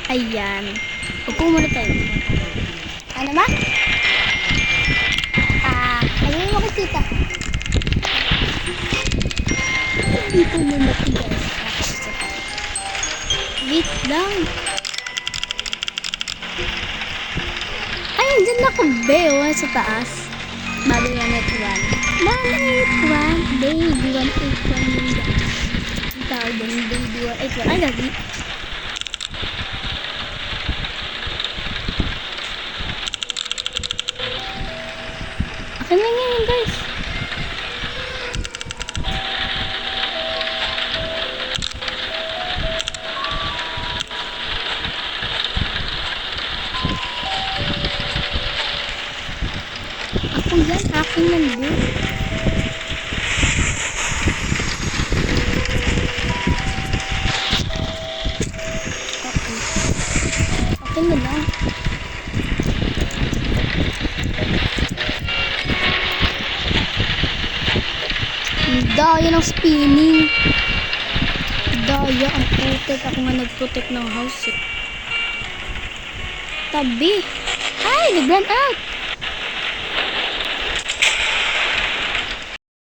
Ayan. Upo muna tayo. Ano ba? Ano mo makikita? Dito na natin guys. Wait lang. Ay, dyan ako beo sa taas. Bali 181. 181. Baby 181 yun guys. Ang tawag din, baby 181. Ay, gagi. Akin lang yan guys. Ako yan, akin yan bro. Okay. Akin na lang. Daya ng spinning. Daya ang protect. Ako nga nag-protect ng house eh. Tabi. Ay, nag-run out.